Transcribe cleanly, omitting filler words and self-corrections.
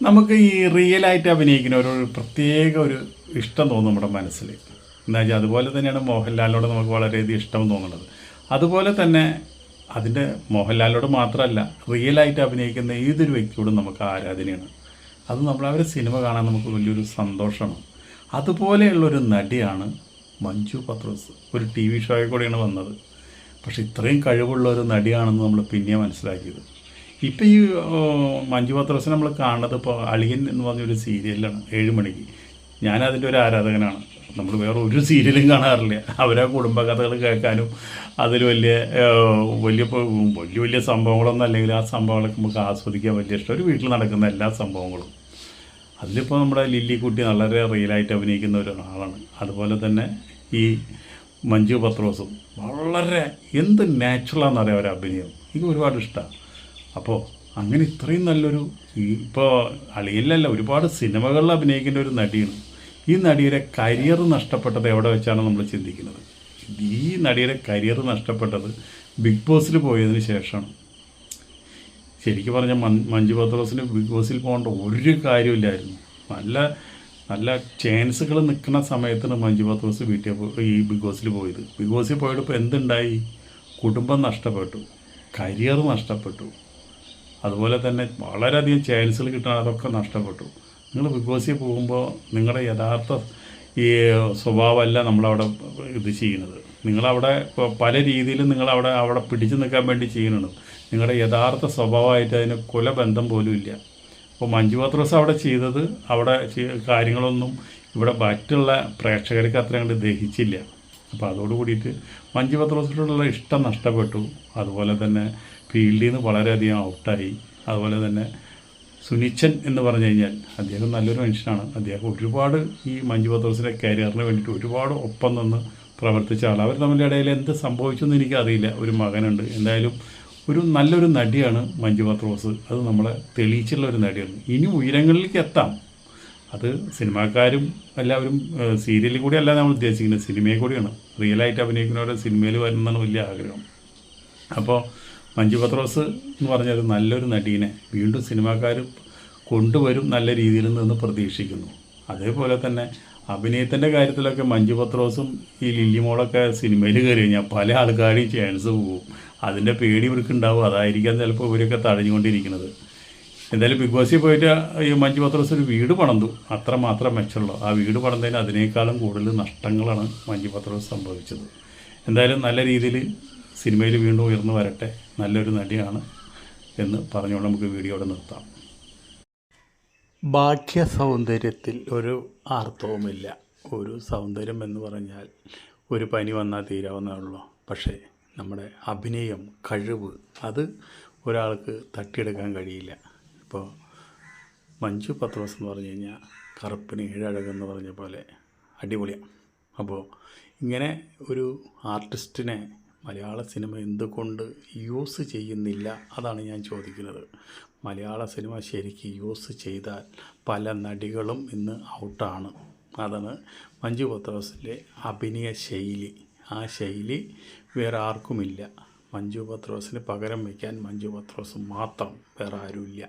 നമുക്ക് ഈ റിയലായിട്ട് അഭിനയിക്കുന്ന ഒരു പ്രത്യേക ഒരു ഇഷ്ടം തോന്നും നമ്മുടെ മനസ്സിൽ. എന്താ വെച്ചാൽ അതുപോലെ തന്നെയാണ് മോഹൻലാലിനോട് നമുക്ക് വളരെയധികം ഇഷ്ടം തോന്നുന്നത്. അതുപോലെ തന്നെ അതിൻ്റെ മോഹൻലാലിനോട് മാത്രമല്ല, റിയലായിട്ട് അഭിനയിക്കുന്ന ഏതൊരു വ്യക്തിയോടും നമുക്ക് ആരാധനയാണ്. അത് നമ്മളവരെ സിനിമ കാണാൻ നമുക്ക് വലിയൊരു സന്തോഷമാണ്. അതുപോലെയുള്ളൊരു നടിയാണ് മഞ്ജു പത്രോസ്. ഒരു ടി വി ഷോയിൽ കൂടെയാണ് വന്നത്. പക്ഷെ ഇത്രയും കഴിവുള്ള ഒരു നടിയാണെന്ന് നമ്മൾ പിന്നെ മനസ്സിലാക്കിയത്. ഇപ്പം ഈ മഞ്ജു പത്രോസിനെ നമ്മൾ കാണുന്നത് ഇപ്പോൾ അളിയൻ എന്ന് പറഞ്ഞൊരു സീരിയലാണ് 7 മണിക്ക്. ഞാനതിൻ്റെ ഒരു ആരാധകനാണ്. നമ്മൾ വേറെ ഒരു സീരിയലും കാണാറില്ല. അവരെ കുടുംബകഥകൾ കേൾക്കാനും അതിൽ വലിയ വലിയ വലിയ സംഭവങ്ങളൊന്നും അല്ലെങ്കിൽ ആ സംഭവങ്ങളൊക്കെ നമുക്ക് ആസ്വദിക്കാൻ വലിയ ഇഷ്ടം. ഒരു വീട്ടിൽ നടക്കുന്ന എല്ലാ സംഭവങ്ങളും. അതിലിപ്പോൾ നമ്മുടെ ലില്ലിക്കുട്ടി വളരെ റിയലായിട്ട് അഭിനയിക്കുന്ന ഒരാളാണ്. അതുപോലെ തന്നെ ഈ മഞ്ജു പത്രോസും വളരെ എന്ത് നാച്ചുറലാണെന്നറിയാം അവരെ അഭിനയം. എനിക്ക് ഒരുപാട് ഇഷ്ടമാണ്. അപ്പോൾ അങ്ങനെ ഇത്രയും നല്ലൊരു ഇപ്പോൾ അളിയിലല്ല ഒരുപാട് സിനിമകളിൽ അഭിനയിക്കേണ്ട ഒരു നടിയാണ്. ഈ നടിയുടെ കരിയർ നഷ്ടപ്പെട്ടത് എവിടെ വെച്ചാണ് നമ്മൾ ചിന്തിക്കുന്നത്? ഈ നടിയുടെ കരിയർ നഷ്ടപ്പെട്ടത് ബിഗ് ബോസിൽ പോയതിന് ശേഷമാണ്. ശരിക്കും പറഞ്ഞാൽ മഞ്ജു പത്രോസിന് ബിഗ് ബോസിൽ പോകേണ്ട ഒരു കാര്യമില്ലായിരുന്നു. നല്ല നല്ല ചാൻസുകൾ നിൽക്കുന്ന സമയത്താണ് മഞ്ജു പത്രോസ് ഈ ബിഗ് ബോസിൽ പോയത്. ബിഗ് ബോസിൽ പോയിട്ട് ഇപ്പോൾ എന്തുണ്ടായി? കുടുംബം നഷ്ടപ്പെട്ടു, കരിയർ നഷ്ടപ്പെട്ടു, അതുപോലെ തന്നെ വളരെയധികം ചാൻസുകൾ കിട്ടണം, അതൊക്കെ നഷ്ടപ്പെട്ടു. നിങ്ങൾ ബിഗ് ബോസിൽ പോകുമ്പോൾ നിങ്ങളുടെ യഥാർത്ഥ ഈ സ്വഭാവമല്ല നമ്മളവിടെ ഇത് ചെയ്യുന്നത്. നിങ്ങളവിടെ പല രീതിയിലും നിങ്ങളവിടെ പിടിച്ചു നിൽക്കാൻ വേണ്ടി ചെയ്യുന്നുണ്ട്. നിങ്ങളുടെ യഥാർത്ഥ സ്വഭാവമായിട്ട് അതിന് കുലബന്ധം പോലും ഇല്ല. അപ്പോൾ മഞ്ജു പത്രോസ് അവിടെ ചെയ്തത് അവിടെ കാര്യങ്ങളൊന്നും ഇവിടെ മറ്റുള്ള പ്രേക്ഷകർക്ക് അത്ര കണ്ട് ദഹിച്ചില്ല. അപ്പോൾ അതോട് കൂടിയിട്ട് മഞ്ജു പത്രോസിനോടുള്ള ഇഷ്ടം നഷ്ടപ്പെട്ടു. അതുപോലെ തന്നെ ഫീൽഡിൽ നിന്ന് വളരെയധികം ഔട്ടായി. അതുപോലെ തന്നെ സുനിച്ചൻ എന്ന് പറഞ്ഞു കഴിഞ്ഞാൽ അദ്ദേഹം നല്ലൊരു മനുഷ്യനാണ്. അദ്ദേഹം ഒരുപാട് ഈ മഞ്ജു പത്രോസിൻ്റെ കരിയറിന് വേണ്ടിയിട്ട് ഒരുപാട് ഒപ്പം നിന്ന് പ്രവർത്തിച്ച ആൾ. അവർ തമ്മിൻ്റെ ഇടയിൽ എന്ത് സംഭവിച്ചു എന്ന് എനിക്കറിയില്ല. ഒരു മകനുണ്ട്. എന്തായാലും ഒരു നല്ലൊരു നടിയാണ് മഞ്ജു പത്രോസ്. അത് നമ്മളെ തെളിയിച്ചുള്ള ഒരു നടിയാണ്. ഇനി ഉയരങ്ങളിലേക്ക് എത്താം. അത് സിനിമാക്കാരും എല്ലാവരും സീരിയലിൽ കൂടി അല്ല നമ്മൾ ഉദ്ദേശിക്കുന്നത്, സിനിമയിൽ കൂടിയാണ്. റിയലായിട്ട് അഭിനയിക്കുന്നവരെ സിനിമയിൽ വരുന്നതാണ് വലിയ ആഗ്രഹം. അപ്പോൾ മഞ്ജു പത്രോസ് എന്ന് പറഞ്ഞൊരു നല്ലൊരു നടീനെ വീണ്ടും സിനിമാക്കാർ കൊണ്ടുവരും നല്ല രീതിയിൽ നിന്ന് പ്രതീക്ഷിക്കുന്നു. അതേപോലെ തന്നെ അഭിനയത്തിൻ്റെ കാര്യത്തിലൊക്കെ മഞ്ജു പത്രോസും ഈ ലില്ലിമോളൊക്കെ സിനിമയിൽ കയറി കഴിഞ്ഞാൽ പല ആൾക്കാരെയും ചാൻസ് പോകും. അതിൻ്റെ പേടി ഇവർക്കുണ്ടാവും. അതായിരിക്കാം ചിലപ്പോൾ ഇവരൊക്കെ തടഞ്ഞുകൊണ്ടിരിക്കുന്നത്. എന്തായാലും ബിഗ് ബോസിൽ പോയിട്ട് ഈ മഞ്ജു പത്രോസ് ഒരു വീട് പണിതു. അത്രമാത്രം മെച്ചമുള്ളൂ. ആ വീട് പണിതതിന് അതിനേക്കാളും കൂടുതൽ നഷ്ടങ്ങളാണ് മഞ്ജു പത്രോസ് സംഭവിച്ചത്. എന്തായാലും നല്ല രീതിയിൽ സിനിമയിൽ വീണ്ടും ഉയർന്നു വരട്ടെ. നല്ലൊരു നടിയാണ് എന്ന് പറഞ്ഞുകൊണ്ട് നമുക്ക് വീഡിയോയുടെ നിർത്താം. ബാഹ്യ സൗന്ദര്യത്തിൽ ഒരു ആർത്തവുമില്ല. ഒരു സൗന്ദര്യം എന്ന് പറഞ്ഞാൽ ഒരു പനി വന്നാൽ തീരാവുന്നതുള്ളൂ. പക്ഷേ നമ്മുടെ അഭിനയം, കഴിവ്, അത് ഒരാൾക്ക് തട്ടിയെടുക്കാൻ കഴിയില്ല. ഇപ്പോൾ മഞ്ജു പത്രോസ് എന്ന് പറഞ്ഞു കഴിഞ്ഞാൽ കറുപ്പിന് ഏഴഴകെന്ന് പറഞ്ഞ പോലെ അടിപൊളിയാണ്. അപ്പോൾ ഇങ്ങനെ ഒരു ആർട്ടിസ്റ്റിനെ മലയാള സിനിമ എന്തുകൊണ്ട് യൂസ് ചെയ്യുന്നില്ല? അതാണ് ഞാൻ ചോദിക്കുന്നത്. മലയാള സിനിമ ശരിക്ക് യൂസ് ചെയ്താൽ പല നടികളും ഇന്ന് ഔട്ടാണ്. അതാണ് മഞ്ജു പത്രോസിൻ്റെ അഭിനയ ശൈലി. ആ ശൈലി വേറെ ആർക്കുമില്ല. മഞ്ജു പത്രോസിന് പകരം വയ്ക്കാൻ മഞ്ജു പത്രോസ് മാത്രം, വേറെ ആരുമില്ല.